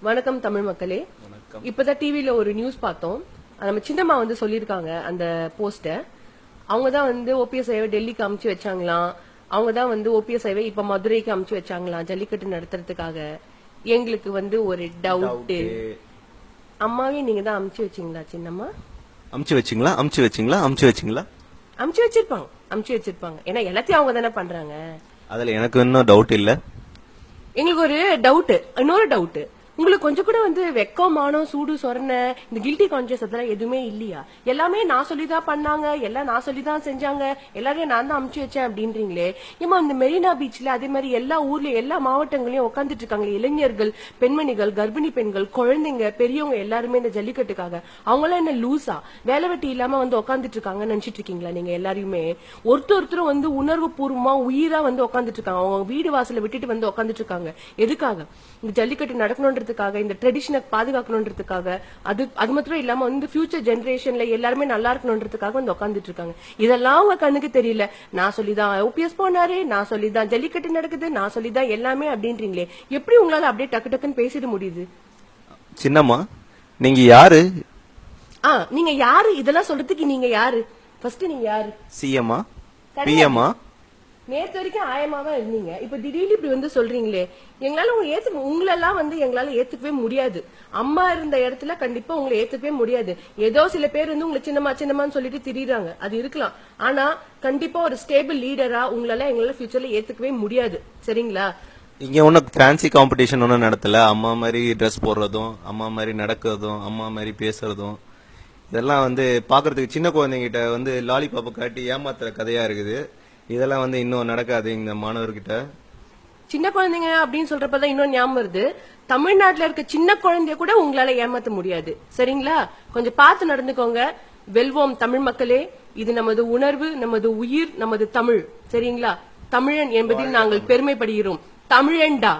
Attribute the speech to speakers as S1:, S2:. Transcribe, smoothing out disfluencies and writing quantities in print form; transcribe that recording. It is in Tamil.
S1: வணக்கம் தமிழ் மக்களே. இப்பதான் டிவில ஒரு நியூஸ் பார்த்தோம். நம்ம சின்னம்மா வந்து சொல்லிருக்காங்க அந்த போஸ்ட. அவங்க தான் வந்து ஓபிஎஸ் ஐவை டெல்லிக்கு அமுச்சு வச்சாங்களாம். அவங்க தான் வந்து ஓபிஎஸ் ஐவை இப்ப மதுரைக்கு அமுச்சு வச்சாங்களாம் ஜல்லிக்கட்டு நடத்துறதுக்காக. எங்களுக்கு வந்து ஒரு டவுட். அம்மாவே நீங்க தான் அமுச்சு வச்சீங்களா சின்னம்மா?
S2: அமுச்சு
S1: வச்சிருப்பாங்க. ஏன்னா எல்லாத்தையும் அவங்க தானே பண்றாங்க.
S2: அதுல எனக்கு இன்னும் டவுட் இல்ல.
S1: எங்களுக்கு ஒரு டவுட், இன்னொரு டவுட். உங்களுக்கு கொஞ்சம் கூட வந்து வெக்கம், மானம், சூடு, சொரணை, இந்த கில்ட்டி கான்சியஸ் அதெல்லாம் எதுவுமே இல்லையா? எல்லாமே நான் சொல்லிதான் பண்ணாங்க, எல்லாம் நான் சொல்லிதான் செஞ்சாங்க, எல்லாரையும் நான் தான் அமுச்சு வச்சேன் அப்படின்றீங்களே. ஏமா இந்த மெரினா பீச்ல அதே மாதிரி எல்லா ஊர்லயும் எல்லா மாவட்டங்களையும் உட்காந்துட்டு இருக்காங்க இளைஞர்கள், பெண்மணிகள், கர்ப்பிணி பெண்கள், குழந்தைங்க, பெரியவங்க எல்லாருமே இந்த ஜல்லிக்கட்டுக்காக. அவங்க எல்லாம் என்ன லூசா வேலை வெட்டி இல்லாம வந்து உட்காந்துட்டு இருக்காங்க நினைச்சிட்டு இருக்கீங்களா? நீங்க எல்லாரையுமே ஒருத்தரும் வந்து உணர்வு பூர்வமா உயிரா வந்து உட்காந்துட்டு இருக்காங்க. அவங்க வீடு வாசல விட்டுட்டு வந்து உட்காந்துட்டு இருக்காங்க. எதுக்காக? இந்த ஜல்லிக்கட்டு நடக்கணும், இந்த ட்ரெடிஷனை பாதுகாக்கணும்ன்றதுக்காக. அது மட்டும் இல்லாம வந்து ஃபியூச்சர் ஜெனரேஷன்ல எல்லாருமே நல்லா இருக்கணும்ன்றதுக்காக வந்து உட்கார்ந்துட்டு இருக்காங்க. இதெல்லாம் உங்க கண்ணுக்கு தெரியல. நான் சொல்லிதான் ஓபிஎஸ் போனாரு, நான் சொல்லிதான் ஜல்லிக்கட்டு நடக்குது, நான் சொல்லிதான் எல்லாமே அப்படின்றீங்களே. எப்படி உங்களால அப்படியே டக்கு டக்குன்னு பேசிட முடியுது?
S2: சின்னம்மா, நீங்க யாரு?
S1: நீங்க யாரு? இதெல்லாம் சொல்றதுக்கு நீங்க யாரு? ஃபர்ஸ்ட் நீங்க யாரு?
S2: சிஎம்மா, பிஎம்மா?
S1: நேத்து வரைக்கும் ஆயமாவா இருந்தீங்க. இப்ப திடீர்னு இப்படி வந்து சொல்றீங்களே. எங்களால உங்களெல்லாம் வந்து எங்களால ஏத்துக்கவே முடியாது. அம்மா இருந்த இடத்துல கண்டிப்பா உங்களை ஏத்துக்கவே முடியாது. ஏதோ சில பேர் வந்து உங்களை சின்னம்மான்னு சொல்லிட்டு திரியுறாங்க, அது இருக்கலாம். ஆனா கண்டிப்பா ஒரு ஸ்டேபிள் லீடரா உங்களால எங்களால ஃபியூச்சர்ல ஏத்துக்கவே முடியாது. சரிங்களா?
S2: இங்க ஒன்னும் ஃபேன்சி காம்படிஷன் ஒன்னும் நடத்தல. அம்மா மாதிரி ட்ரெஸ் போடுறதும், அம்மா மாதிரி நடக்கிறதும், அம்மா மாதிரி பேசுறதும், இதெல்லாம் வந்து பாக்குறதுக்கு சின்ன குழந்தைங்கிட்ட வந்து லாலிபாப்பை காட்டி ஏமாத்துற கதையா இருக்குது. இதெல்லாம் வந்து இன்னும் நடக்காது இந்த மாணவர்கிட்ட.
S1: சின்ன குழந்தைங்க அப்படின்னு சொல்றப்பதான் இன்னும் ஞாபகம் வருது. தமிழ்நாட்டுல இருக்க சின்ன குழந்தைய கூட உங்களால ஏமாத்த முடியாது. சரிங்களா? கொஞ்சம் பார்த்து நடந்துக்கோங்க. வெல்வோம் தமிழ் மக்களே. இது நமது உணர்வு, நமது உயிர், நமது தமிழ். சரிங்களா? தமிழன் என்பதில் நாங்கள் பெருமைப்படுகிறோம். தமிழன்டா.